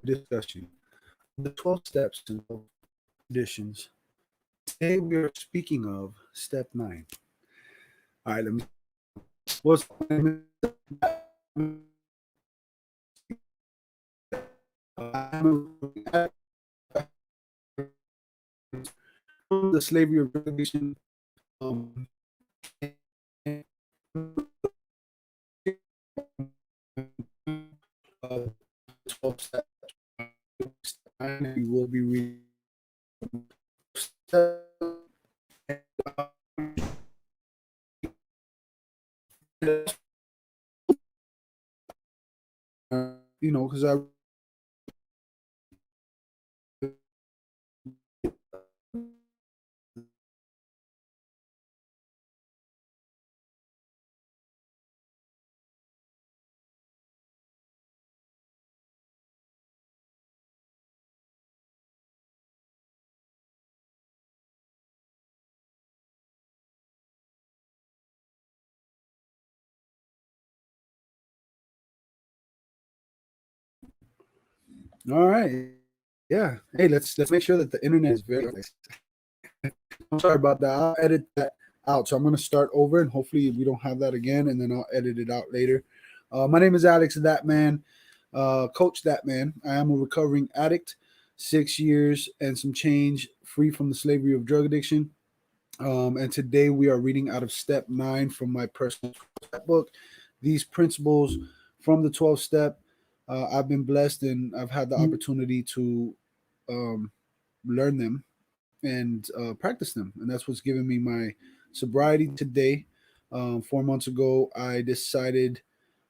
discussion. The 12 steps and 12 traditions. Today we are speaking of step 9. All right, let me. What's my name the slavery of regulation. Um, 12 steps. We will be reading. Because I all right. Yeah. Hey, let's make sure that the internet is very nice. I'm sorry about that. I'll edit that out. So I'm going to start over, and hopefully we don't have that again, and then I'll edit it out later. My name is Alex, ThatMan, Coach ThatMan. I am a recovering addict, 6 years and some change, free from the slavery of drug addiction. And today we are reading out of step 9 from my personal book. These principles from the 12 step. I've been blessed and I've had the opportunity to um, learn them and practice them. And that's what's given me my sobriety today. 4 months ago, I decided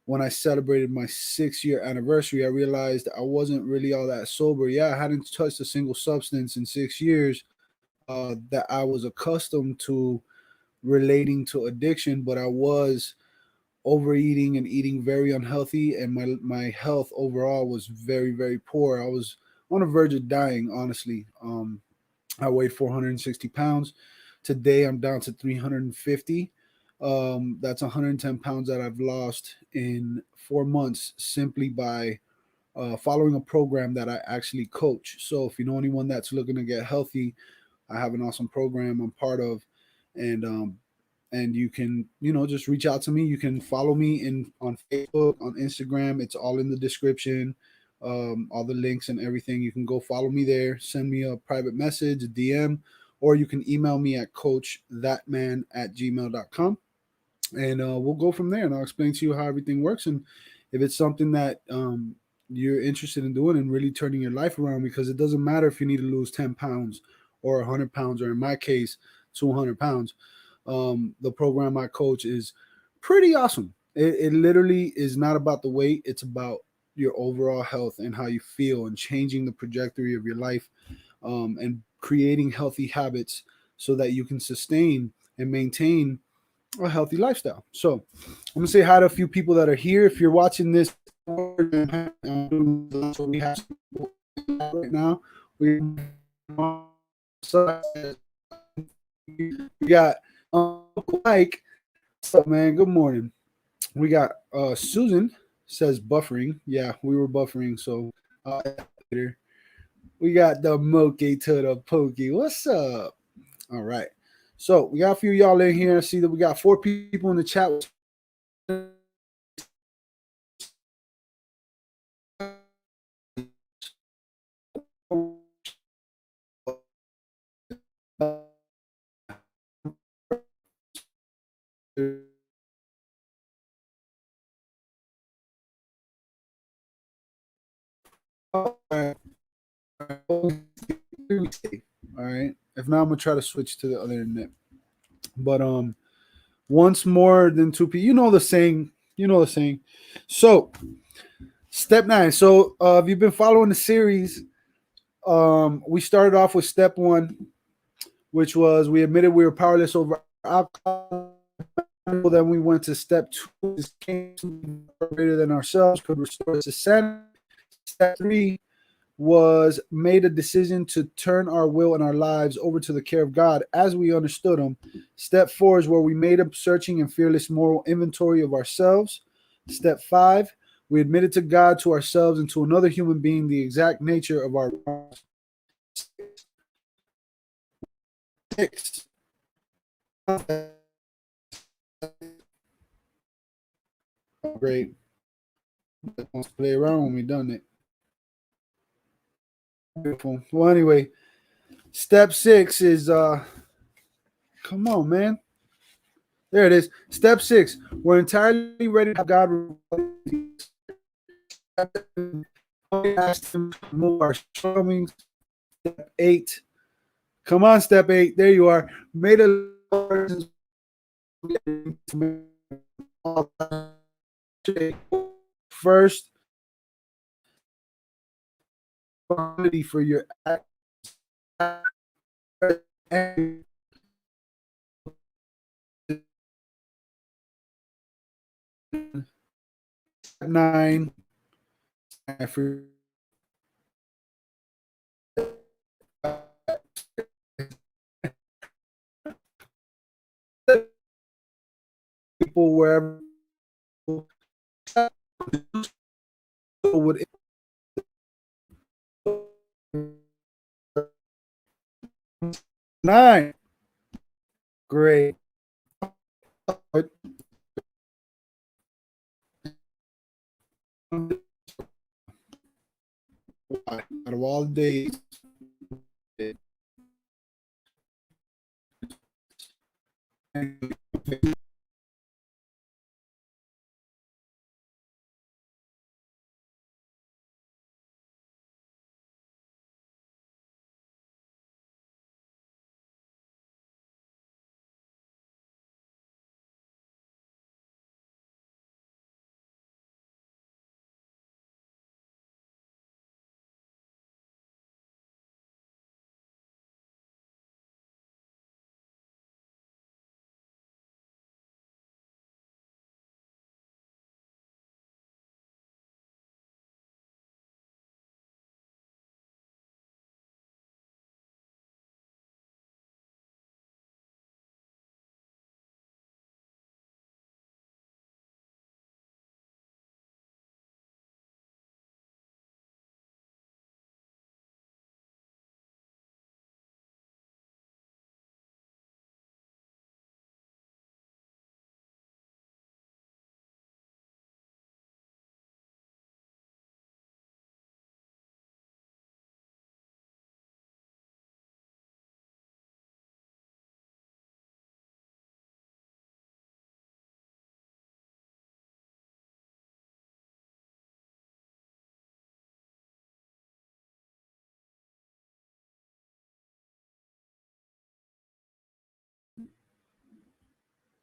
when I celebrated my 6 year anniversary, I realized I wasn't really all that sober. Yeah, I hadn't touched a single substance in 6 years that I was accustomed to relating to addiction, but I was overeating and eating very unhealthy, and my health overall was very, very poor. I was on the verge of dying, honestly. I weighed 460 pounds. Today I'm down to 350. That's 110 pounds that I've lost in 4 months simply by following a program that I actually coach. So if you know anyone that's looking to get healthy, I have an awesome program I'm part of, and you can just reach out to me. You can follow me in on Facebook, on Instagram. It's all in the description. All the links and everything. You can go follow me there. Send me a private message, a DM, or you can email me at coachthatman@gmail.com, and we'll go from there. And I'll explain to you how everything works, and if it's something that you're interested in doing and really turning your life around, because it doesn't matter if you need to lose 10 pounds or 100 pounds, or in my case, 200 pounds. The program I coach is pretty awesome. It literally is not about the weight, it's about your overall health and how you feel, and changing the trajectory of your life, and creating healthy habits so that you can sustain and maintain a healthy lifestyle. So I'm gonna say hi to a few people that are here. If you're watching this, we have right now. We got Mike. What's up, man? Good morning. We got Susan says buffering. Yeah, we were buffering. So later. We got the moke to the pokey. What's up? All right. So we got a few of y'all in here. I see that we got 4 people in the chat. All right. If not, I'm gonna try to switch to the other internet. But once more than 2 people. You know the saying. You know the saying. So step 9. So if you've been following the series, we started off with step 1, which was we admitted we were powerless over alcohol. Then we went to step 2, this came greater than ourselves, could restore us to sanity. Step 3 was made a decision to turn our will and our lives over to the care of God as we understood them. Step 4 is where we made a searching and fearless moral inventory of ourselves. Step 5 We admitted to God, to ourselves, and to another human being the exact nature of our six. Great. Let's play around when we done it. Beautiful. Well, anyway, step 6 is come on, man. There it is. Step 6. We're entirely ready to have God ask him to remove our shortcomings. Step 8. Come on, step 8. There you are. Made a first for your act. 9. For people wherever would 9. Great. Out of all the days,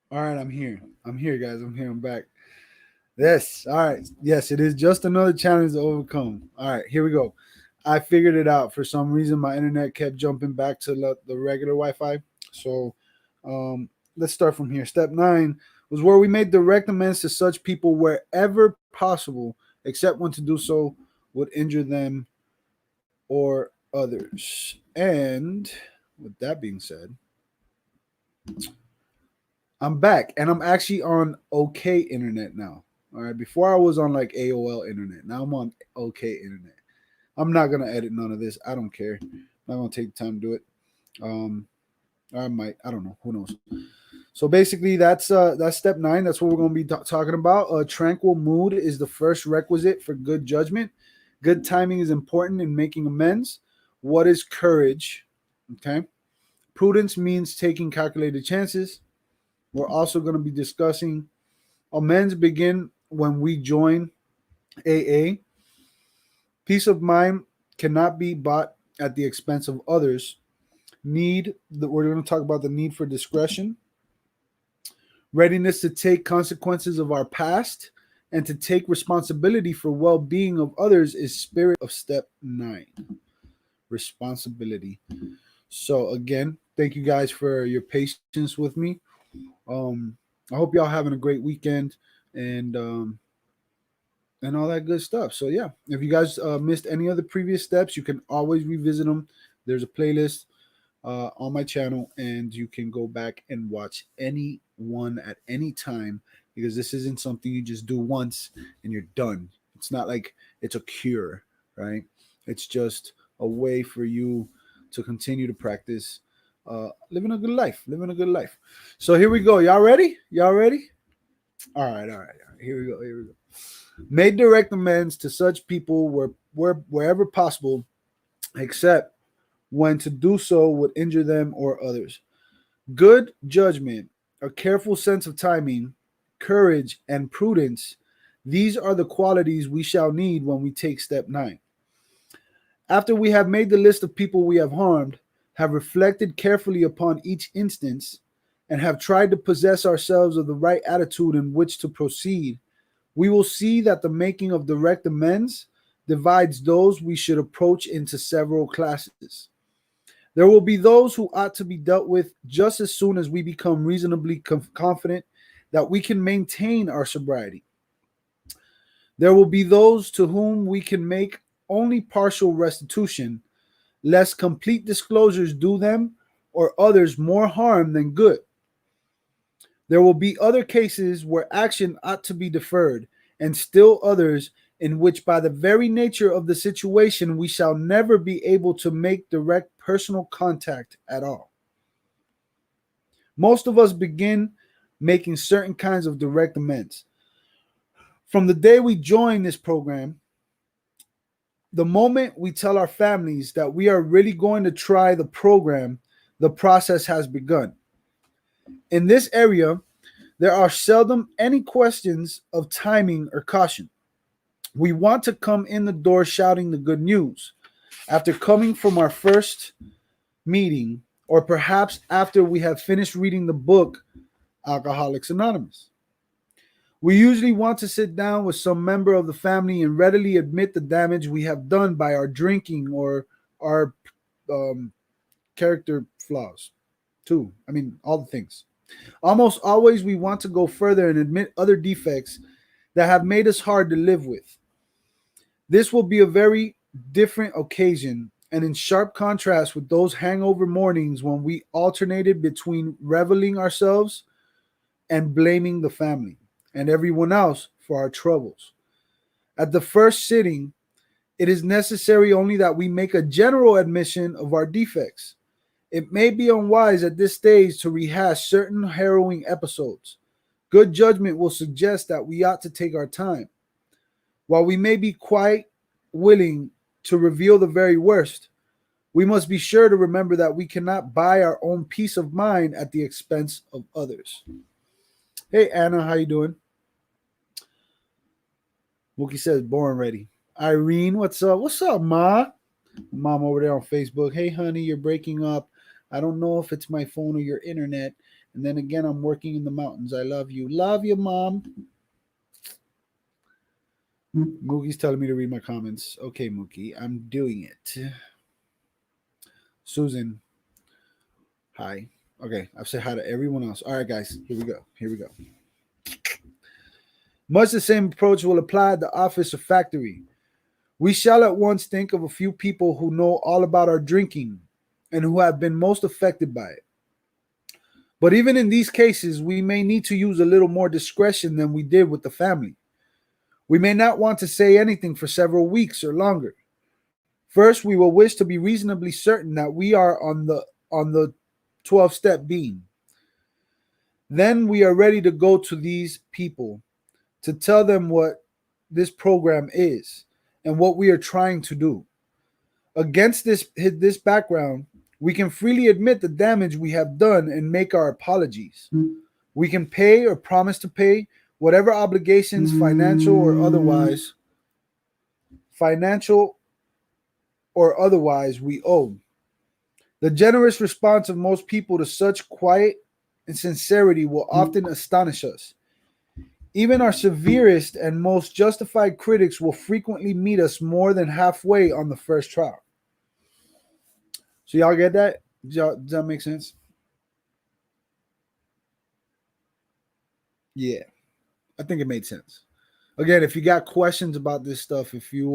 all right, I'm here. I'm here, guys. I'm here. I'm back. Yes. All right. Yes, it is just another challenge to overcome. All right, here we go. I figured it out. For some reason, my internet kept jumping back to the regular Wi-Fi. So, let's start from here. Step 9 was where we made direct amends to such people wherever possible, except when to do so would injure them or others. And with that being said, I'm back and I'm actually on okay internet now. All right. Before I was on like AOL internet. Now I'm on okay internet. I'm not gonna edit none of this. I don't care. I'm not gonna take the time to do it. Um I might. I don't know. Who knows? So basically that's step 9. That's what we're gonna be talking about. A tranquil mood is the first requisite for good judgment. Good timing is important in making amends. What is courage? Okay. Prudence means taking calculated chances. We're also going to be discussing amends begin when we join AA. Peace of mind cannot be bought at the expense of others. We're going to talk about the need for discretion, readiness to take consequences of our past, and to take responsibility for well-being of others is spirit of step 9. Responsibility. So again, thank you guys for your patience with me. I hope y'all having a great weekend and all that good stuff. So yeah, if you guys missed any of the previous steps, you can always revisit them. There's a playlist on my channel, and you can go back and watch any one at any time because this isn't something you just do once and you're done. It's not like it's a cure, right? It's just a way for you to continue to practice living a good life, living a good life. So here we go. Y'all ready? Y'all ready? All right. Here we go. Here we go. Made direct amends to such people wherever possible, except when to do so would injure them or others. Good judgment, a careful sense of timing, courage, and prudence. These are the qualities we shall need when we take step 9. After we have made the list of people we have harmed, have reflected carefully upon each instance, and have tried to possess ourselves of the right attitude in which to proceed, we will see that the making of direct amends divides those we should approach into several classes. There will be those who ought to be dealt with just as soon as we become reasonably confident that we can maintain our sobriety. There will be those to whom we can make only partial restitution, lest complete disclosures do them or others more harm than good. There will be other cases where action ought to be deferred, and still others in which, by the very nature of the situation, we shall never be able to make direct personal contact at all. Most of us begin making certain kinds of direct amends. From the day we join this program, the moment we tell our families that we are really going to try the program, the process has begun. In this area, there are seldom any questions of timing or caution. We want to come in the door shouting the good news after coming from our first meeting, or perhaps after we have finished reading the book Alcoholics Anonymous. We usually want to sit down with some member of the family and readily admit the damage we have done by our drinking or our character flaws, too. I mean, all the things. Almost always, we want to go further and admit other defects that have made us hard to live with. This will be a very different occasion and in sharp contrast with those hangover mornings when we alternated between reveling ourselves and blaming the family and everyone else for our troubles. At the first sitting, it is necessary only that we make a general admission of our defects. It may be unwise at this stage to rehash certain harrowing episodes. Good judgment will suggest that we ought to take our time. While we may be quite willing to reveal the very worst, we must be sure to remember that we cannot buy our own peace of mind at the expense of others. Hey Anna, how you doing? Mookie says born ready. Irene, what's up? What's up, Ma? Mom over there on Facebook. Hey honey, you're breaking up. I don't know if it's my phone or your internet. And then again, I'm working in the mountains. I love you. Love you, Mom. Mookie's telling me to read my comments. Okay, Mookie, I'm doing it. Susan, hi. Okay, I've said hi to everyone else. All right, guys, here we go. Here we go. Much the same approach will apply at the office or factory. We shall at once think of a few people who know all about our drinking and who have been most affected by it. But even in these cases, we may need to use a little more discretion than we did with the family. We may not want to say anything for several weeks or longer. First, we will wish to be reasonably certain that we are on the 12-step beam. Then we are ready to go to these people to tell them what this program is and what we are trying to do. Against this background, we can freely admit the damage we have done and make our apologies. We can pay or promise to pay whatever obligations, financial or otherwise, we owe. The generous response of most people to such quiet and sincerity will often astonish us. Even our severest and most justified critics will frequently meet us more than halfway on the first trial. So y'all get that? Does that make sense? Yeah, I think it made sense. Again, if you got questions about this stuff, if you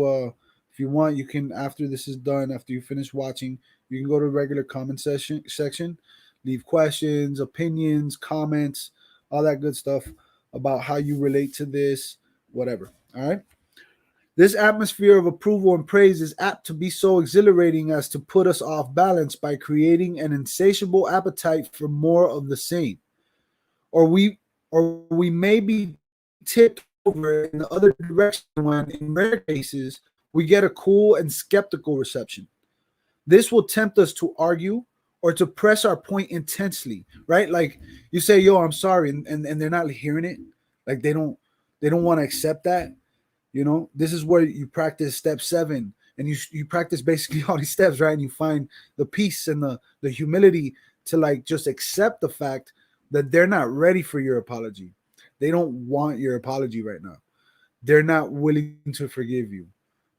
want, you can, after this is done, after you finish watching, you can go to the regular comment section, leave questions, opinions, comments, all that good stuff. about how you relate to this, whatever. All right. This atmosphere of approval and praise is apt to be so exhilarating as to put us off balance by creating an insatiable appetite for more of the same. Or we may be tipped over in the other direction when, in rare cases, we get a cool and skeptical reception. This will tempt us to argue or to press our point intensely, right? Like you say, yo, I'm sorry, and they're not hearing it. Like they don't want to accept that. This is where you practice step 7, and you practice basically all these steps, right? And you find the peace and the humility to like just accept the fact that they're not ready for your apology. They don't want your apology right now. They're not willing to forgive you,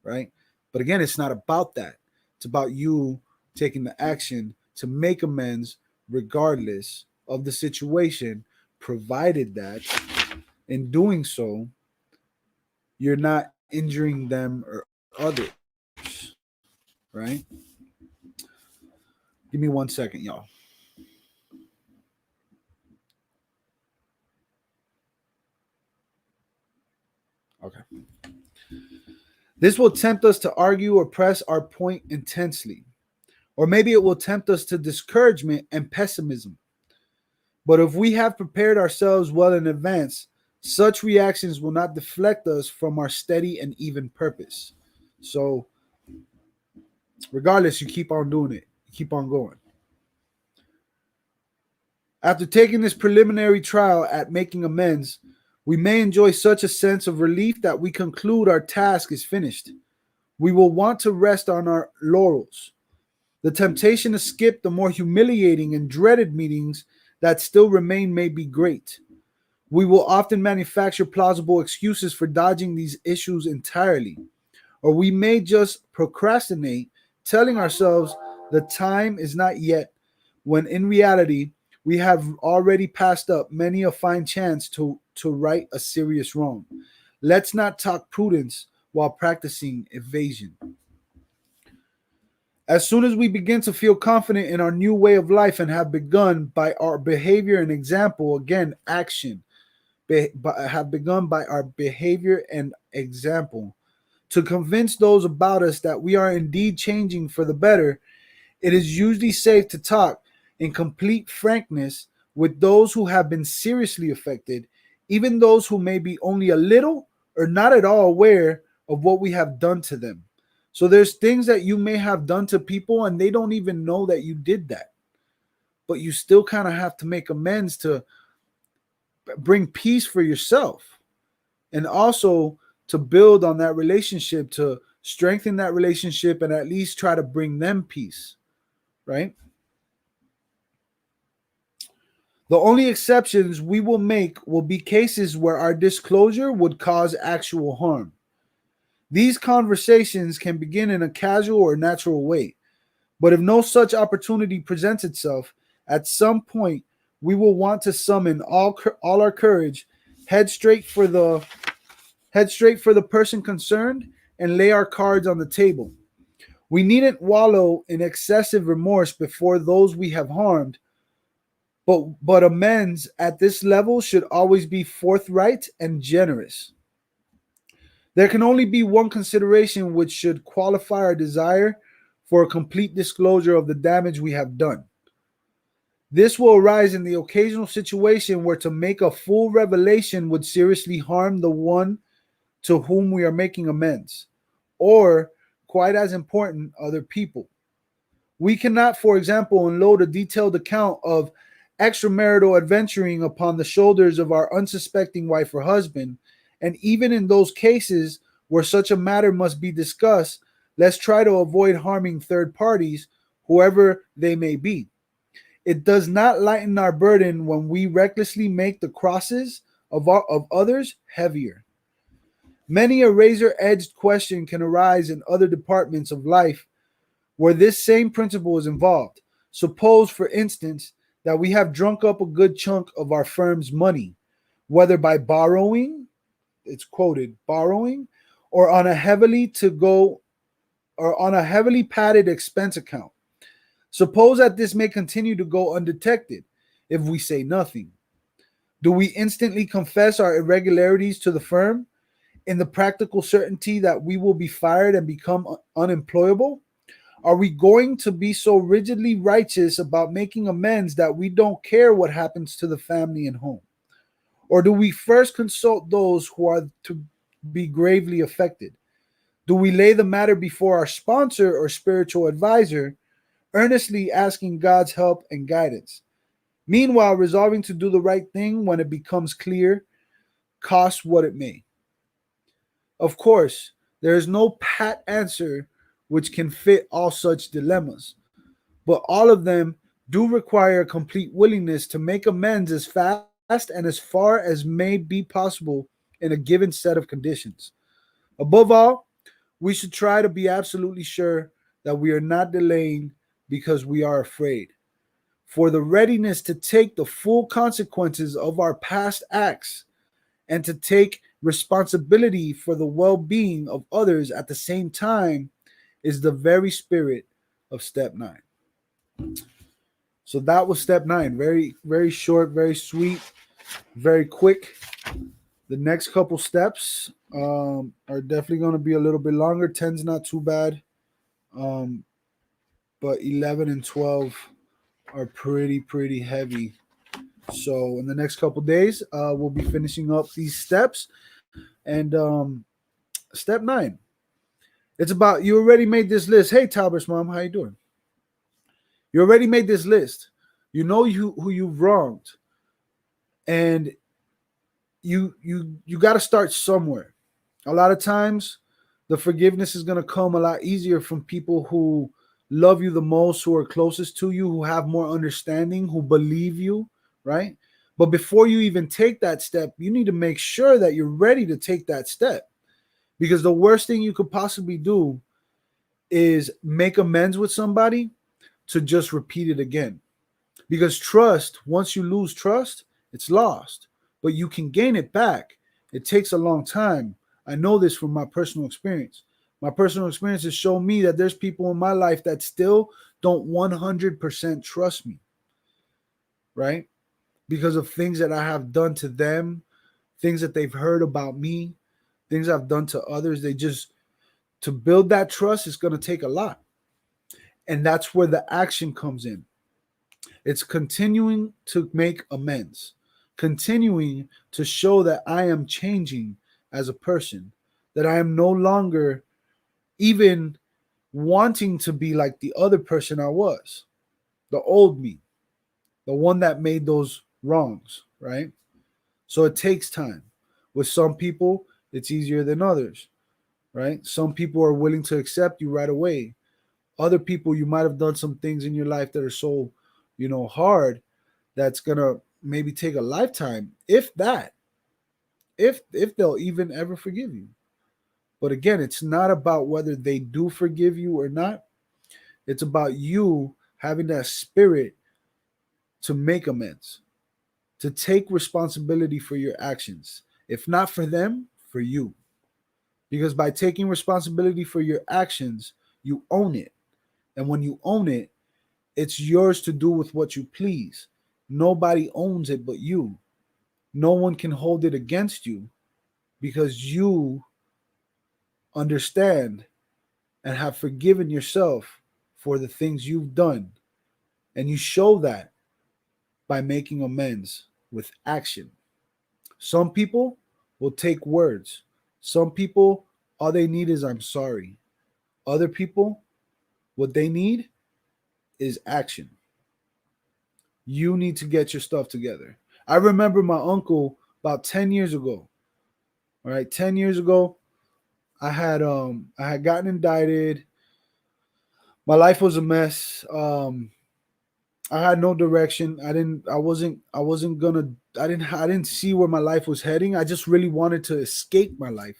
right? But again, it's not about that. It's about you taking the action to make amends regardless of the situation, provided that in doing so, you're not injuring them or others, right? Give me 1 second, y'all. Okay. This will tempt us to argue or press our point intensely. Or maybe it will tempt us to discouragement and pessimism. But if we have prepared ourselves well in advance, such reactions will not deflect us from our steady and even purpose. So, regardless, you keep on doing it, you keep on going. After taking this preliminary trial at making amends, we may enjoy such a sense of relief that we conclude our task is finished. We will want to rest on our laurels. The temptation to skip the more humiliating and dreaded meetings that still remain may be great. We will often manufacture plausible excuses for dodging these issues entirely, or we may just procrastinate, telling ourselves the time is not yet, when in reality, we have already passed up many a fine chance to right a serious wrong. Let's not talk prudence while practicing evasion. As soon as we begin to feel confident in our new way of life and have begun by our behavior and example, again, action, have begun by our behavior and example, to convince those about us that we are indeed changing for the better, it is usually safe to talk in complete frankness with those who have been seriously affected, even those who may be only a little or not at all aware of what we have done to them. So there's things that you may have done to people and they don't even know that you did that. But you still kind of have to make amends to bring peace for yourself, and also to build on that relationship, to strengthen that relationship, and at least try to bring them peace, right? The only exceptions we will make will be cases where our disclosure would cause actual harm. These conversations can begin in a casual or natural way, but if no such opportunity presents itself, at some point we will want to summon all our courage, head straight for the person concerned, and lay our cards on the table. We needn't wallow in excessive remorse before those we have harmed, but amends at this level should always be forthright and generous. There can only be one consideration which should qualify our desire for a complete disclosure of the damage we have done. This will arise in the occasional situation where to make a full revelation would seriously harm the one to whom we are making amends, or, quite as important, other people. We cannot, for example, unload a detailed account of extramarital adventuring upon the shoulders of our unsuspecting wife or husband, and even in those cases where such a matter must be discussed, let's try to avoid harming third parties, whoever they may be. It does not lighten our burden when we recklessly make the crosses of others heavier. Many a razor-edged question can arise in other departments of life where this same principle is involved. Suppose, for instance, that we have drunk up a good chunk of our firm's money, whether by borrowing, it's quoted, borrowing, or on a heavily padded expense account. Suppose that this may continue to go undetected if we say nothing. Do we instantly confess our irregularities to the firm in the practical certainty that we will be fired and become unemployable? Are we going to be so rigidly righteous about making amends that we don't care what happens to the family and home? Or do we first consult those who are to be gravely affected? Do we lay the matter before our sponsor or spiritual advisor, earnestly asking God's help and guidance? Meanwhile, resolving to do the right thing when it becomes clear, cost what it may. Of course, there is no pat answer which can fit all such dilemmas, but all of them do require a complete willingness to make amends as fast and as far as may be possible in a given set of conditions. Above all, we should try to be absolutely sure that we are not delaying because we are afraid. For the readiness to take the full consequences of our past acts and to take responsibility for the well being of others at the same time is the very spirit of step 9. So that was step 9. Very, very short, very sweet, very quick. The next couple steps are definitely going to be a little bit longer. 10's not too bad, um, but 11 and 12 are pretty heavy. So in the next couple days, we'll be finishing up these steps. And step 9, it's about you already made this list. Hey, Talbert's mom, how you doing? You already made this list. You know who you've wronged, and you got to start somewhere. A lot of times, the forgiveness is going to come a lot easier from people who love you the most, who are closest to you, who have more understanding, who believe you, right? But before you even take that step, you need to make sure that you're ready to take that step. Because the worst thing you could possibly do is make amends with somebody to just repeat it again. Because trust, once you lose trust, it's lost. But you can gain it back. It takes a long time. I know this from my personal experience. My personal experience has shown me that there's people in my life that still don't 100% trust me, right? Because of things that I have done to them, things that they've heard about me, things I've done to others. To build that trust, it's going to take a lot. And that's where the action comes in. It's continuing to make amends, continuing to show that I am changing as a person, that I am no longer even wanting to be like the other person I was, the old me, the one that made those wrongs, right? So it takes time. With some people, it's easier than others, right? Some people are willing to accept you right away. Other people, you might have done some things in your life that are so, hard, that's gonna maybe take a lifetime, if that, if they'll even ever forgive you. But again, it's not about whether they do forgive you or not. It's about you having that spirit to make amends, to take responsibility for your actions. If not for them, for you. Because by taking responsibility for your actions, you own it. And when you own it, it's yours to do with what you please. Nobody owns it but you. No one can hold it against you because you understand and have forgiven yourself for the things you've done. And you show that by making amends with action. Some people will take words. Some people, all they need is I'm sorry. Other people, what they need is action. You need to get your stuff together. I remember my uncle about 10 years ago. All right, 10 years ago, I had gotten indicted. My life was a mess. I had no direction. I didn't see where my life was heading. I just really wanted to escape my life.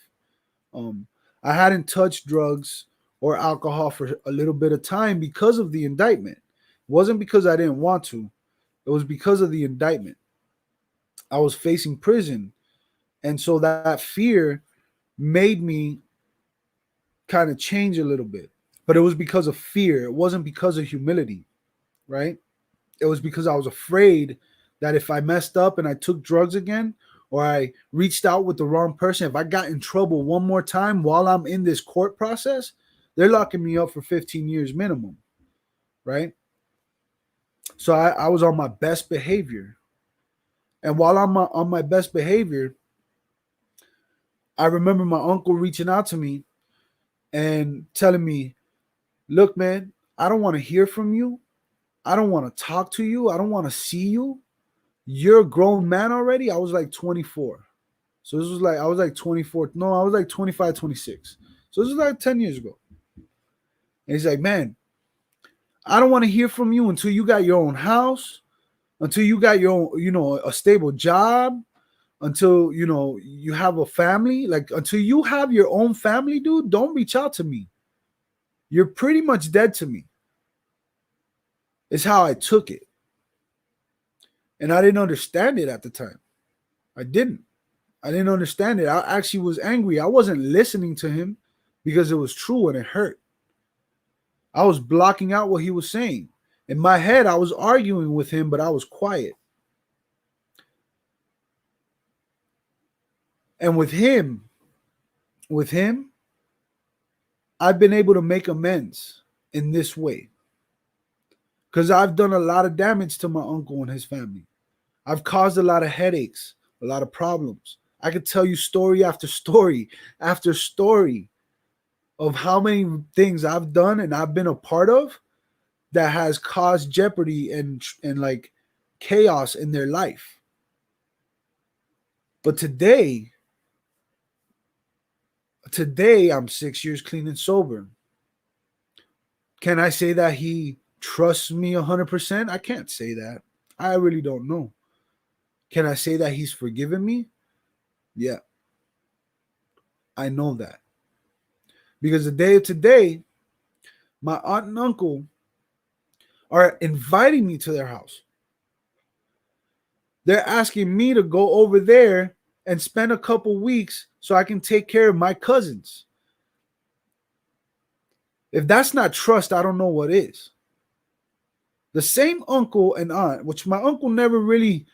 Um I hadn't touched drugs or alcohol for a little bit of time because of the indictment. It wasn't because I didn't want to. It was because of the indictment. I was facing prison, and so that fear made me kind of change a little bit. But it was because of fear. It wasn't because of humility, right? It was because I was afraid that if I messed up and I took drugs again, or I reached out with the wrong person, if I got in trouble one more time while I'm in this court process, they're locking me up for 15 years minimum, right? So I was on my best behavior. And while I'm on my best behavior, I remember my uncle reaching out to me and telling me, look, man, I don't want to hear from you. I don't want to talk to you. I don't want to see you. You're a grown man already. I was like 24. So this was like, I was like 24. No, I was like 25, 26. So this was like 10 years ago. And he's like, man, I don't want to hear from you until you got your own house, until you got your own, a stable job, until, you have a family. Like, until you have your own family, dude, don't reach out to me. You're pretty much dead to me. It's how I took it. And I didn't understand it at the time. I didn't understand it. I actually was angry. I wasn't listening to him because it was true and it hurt. I was blocking out what he was saying. In my head, I was arguing with him, but I was quiet. And with him, I've been able to make amends in this way. Because I've done a lot of damage to my uncle and his family. I've caused a lot of headaches, a lot of problems. I could tell you story after story after story of how many things I've done and I've been a part of that has caused jeopardy and like chaos in their life. But today I'm 6 years clean and sober. Can I say that he trusts me 100%? I can't say that. I really don't know. Can I say that he's forgiven me? Yeah. I know that. Because the day of today, my aunt and uncle are inviting me to their house. They're asking me to go over there and spend a couple weeks so I can take care of my cousins. If that's not trust, I don't know what is. The same uncle and aunt, which my uncle never really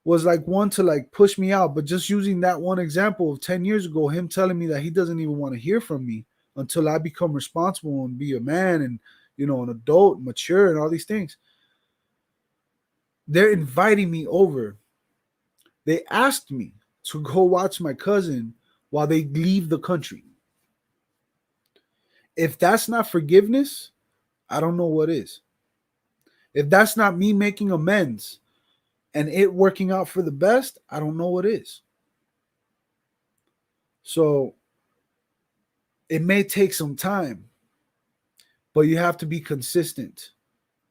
was like one to like push me out, but just using that one example of 10 years ago, him telling me that he doesn't even want to hear from me until I become responsible and be a man and, an adult, mature and all these things. They're inviting me over. They asked me to go watch my cousin while they leave the country. If that's not forgiveness, I don't know what is. If that's not me making amends and it working out for the best, I don't know what is. So it may take some time, but you have to be consistent.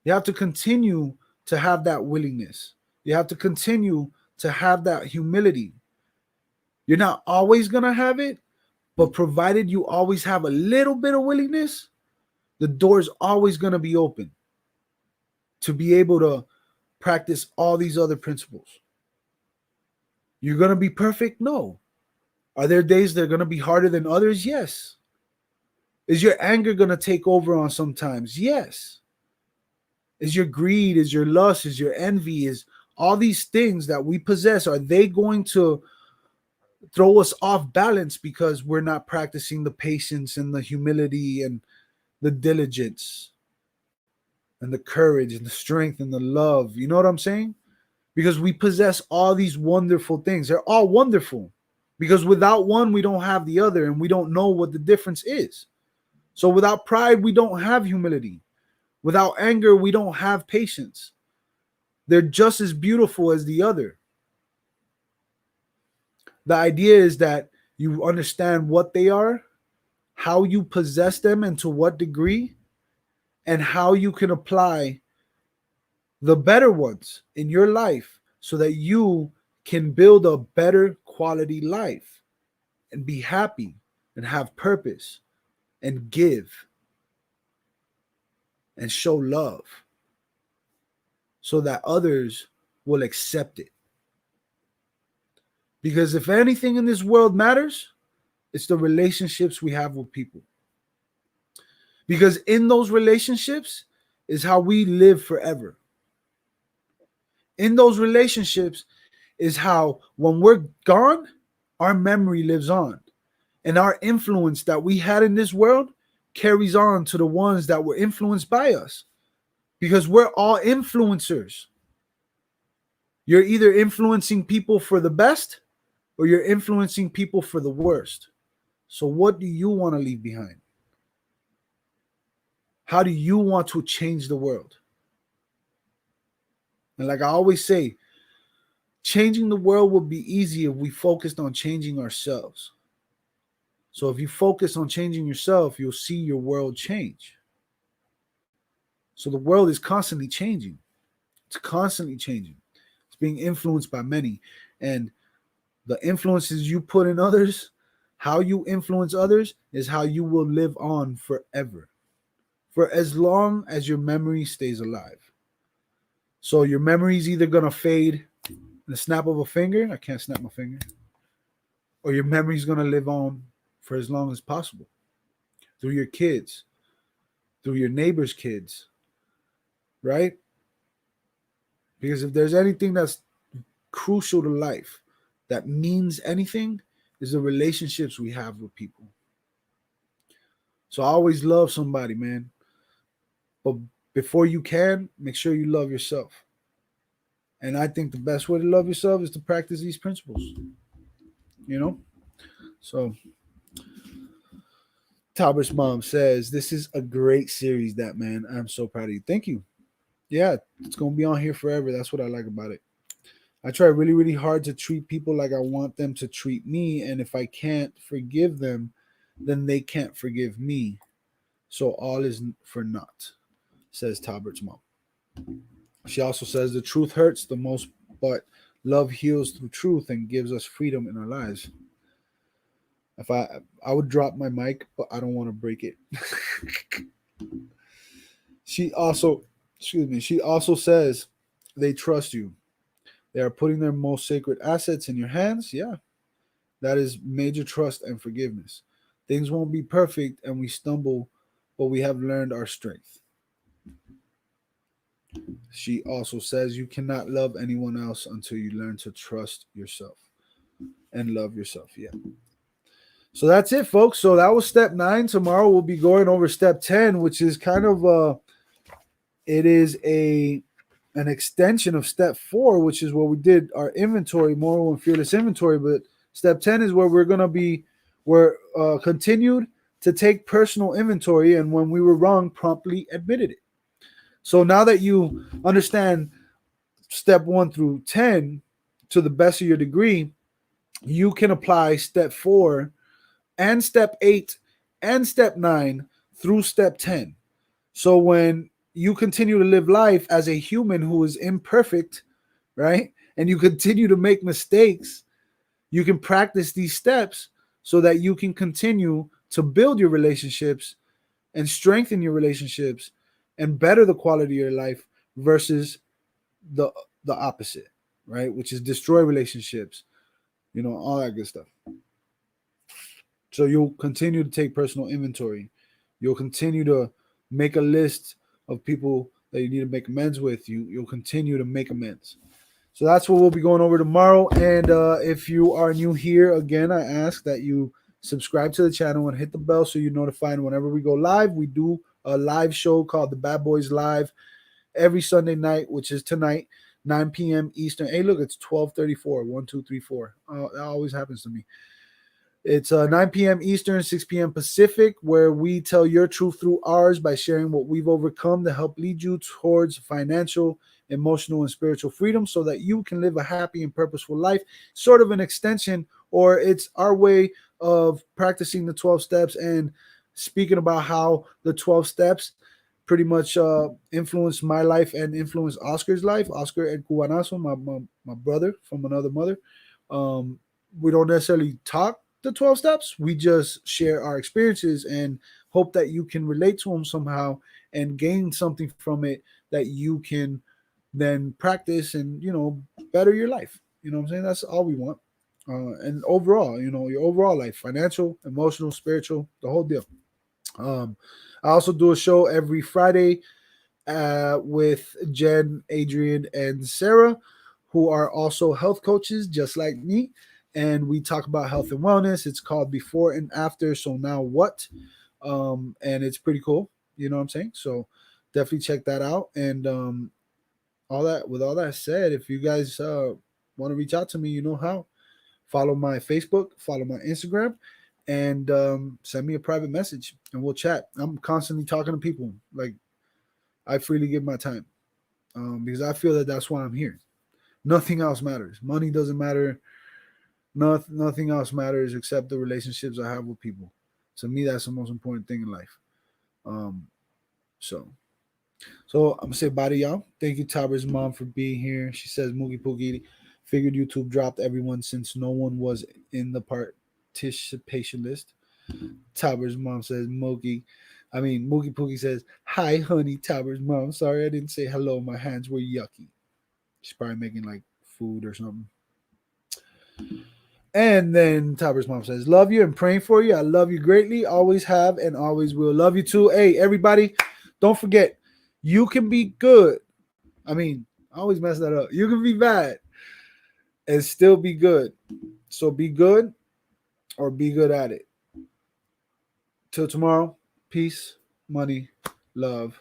You have to continue to have that willingness. You have to continue to have that humility. You're not always going to have it, but provided you always have a little bit of willingness, the door is always going to be open to be able to practice all these other principles. You're going to be perfect? No. Are there days that are going to be harder than others? Yes. Is your anger going to take over on sometimes? Yes. Is your greed, is your lust, is your envy, is all these things that we possess, are they going to throw us off balance because we're not practicing the patience and the humility and the diligence and the courage and the strength and the love? You know what I'm saying? Because we possess all these wonderful things. They're all wonderful. Because without one, we don't have the other, and we don't know what the difference is. So without pride, we don't have humility. Without anger, we don't have patience. They're just as beautiful as the other. The idea is that you understand what they are, how you possess them and to what degree, and how you can apply the better ones in your life so that you can build a better quality life and be happy and have purpose and give and show love so that others will accept it. Because if anything in this world matters, it's the relationships we have with people. Because in those relationships is how we live forever. In those relationships is how when we're gone, our memory lives on. And our influence that we had in this world carries on to the ones that were influenced by us. Because we're all influencers. You're either influencing people for the best or you're influencing people for the worst. So, what do you want to leave behind? How do you want to change the world? And like I always say, changing the world would be easy if we focused on changing ourselves. So, if you focus on changing yourself, you'll see your world change. So, the world is constantly changing. It's constantly changing. It's being influenced by many. And the influences you put in others, how you influence others, is how you will live on forever. For as long as your memory stays alive. So your memory is either going to fade in the snap of a finger. I can't snap my finger. Or your memory is going to live on for as long as possible. Through your kids, through your neighbor's kids, right? Because if there's anything that's crucial to life, that means anything, is the relationships we have with people. So I always love somebody, man. But before you can, make sure you love yourself. And I think the best way to love yourself is to practice these principles. You know? So Talbert's mom says, "This is a great series, that man. I'm so proud of you." Thank you. Yeah, it's gonna be on here forever. That's what I like about it. I try really, really hard to treat people like I want them to treat me, and if I can't forgive them, then they can't forgive me. So all is for naught, says Talbert's mom. She also says the truth hurts the most, but love heals through truth and gives us freedom in our lives. If I would drop my mic, but I don't want to break it. She also, excuse me, she also says they trust you. They are putting their most sacred assets in your hands. Yeah, that is major trust and forgiveness. Things won't be perfect and we stumble, but we have learned our strength. She also says you cannot love anyone else until you learn to trust yourself and love yourself. Yeah. So that's it, folks. So that was step 9. Tomorrow we'll be going over step 10, which is kind of it is an extension of step 4, which is where we did our inventory, moral and fearless inventory. But step 10 is where we're continued to take personal inventory, and when we were wrong, promptly admitted it. So now that you understand step 1 through 10 to the best of your degree, you can apply step 4 and step 8 and step 9 through step 10. So when you continue to live life as a human who is imperfect, right? And you continue to make mistakes, you can practice these steps so that you can continue to build your relationships and strengthen your relationships and better the quality of your life versus the the opposite, right? Which is destroy relationships, all that good stuff. So you'll continue to take personal inventory. You'll continue to make a list of people that you need to make amends with. You'll continue to make amends. So that's what we'll be going over tomorrow. And if you are new here, again, I ask that you subscribe to the channel and hit the bell so you're notified whenever we go live. We do a live show called the Bad Boys Live every Sunday night, which is tonight, 9 p.m. Eastern. Hey, look, it's 12:34. 1, 2, 3, 4. That always happens to me. It's 9 p.m. Eastern, 6 p.m. Pacific, where we tell your truth through ours by sharing what we've overcome to help lead you towards financial, emotional, and spiritual freedom so that you can live a happy and purposeful life. Sort of an extension, or it's our way of practicing the 12 steps and speaking about how the 12 steps pretty much influenced my life and influenced Oscar's life. Oscar and Cubanaso, my brother from another mother. We don't necessarily talk the 12 steps. We just share our experiences and hope that you can relate to them somehow and gain something from it that you can then practice and, better your life. You know what I'm saying? That's all we want. And overall, your overall life, financial, emotional, spiritual, the whole deal. I also do a show every Friday with Jen, Adrian, and Sarah. who are also health coaches just like me. And we talk about health and wellness. It's called Before and After. So now what? And it's pretty cool. You know what I'm saying? So definitely check that out. And all that with all that said, if you guys want to reach out to me, you know how. Follow my Facebook, follow my Instagram, and send me a private message and we'll chat. I'm constantly talking to people. Like I freely give my time because I feel that that's why I'm here. Nothing else matters. Money doesn't matter. Nothing else matters except the relationships I have with people. To me, that's the most important thing in life. Um, so, so I'm gonna say bye to y'all. Thank you, Tabra's mom, for being here. She says Moogie Poogie figured YouTube dropped everyone since no one was in the participation list. Tabra's mom says Moogie Poogie says, hi, honey, Tabra's mom. Sorry I didn't say hello. My hands were yucky. She's probably making like food or something. And then Tabra's mom says, love you and praying for you. I love you greatly. Always have and always will. Love you too. Hey, everybody, don't forget, you can be good. I always mess that up. You can be bad and still be good. So be good or be good at it. Till tomorrow, peace, money, love.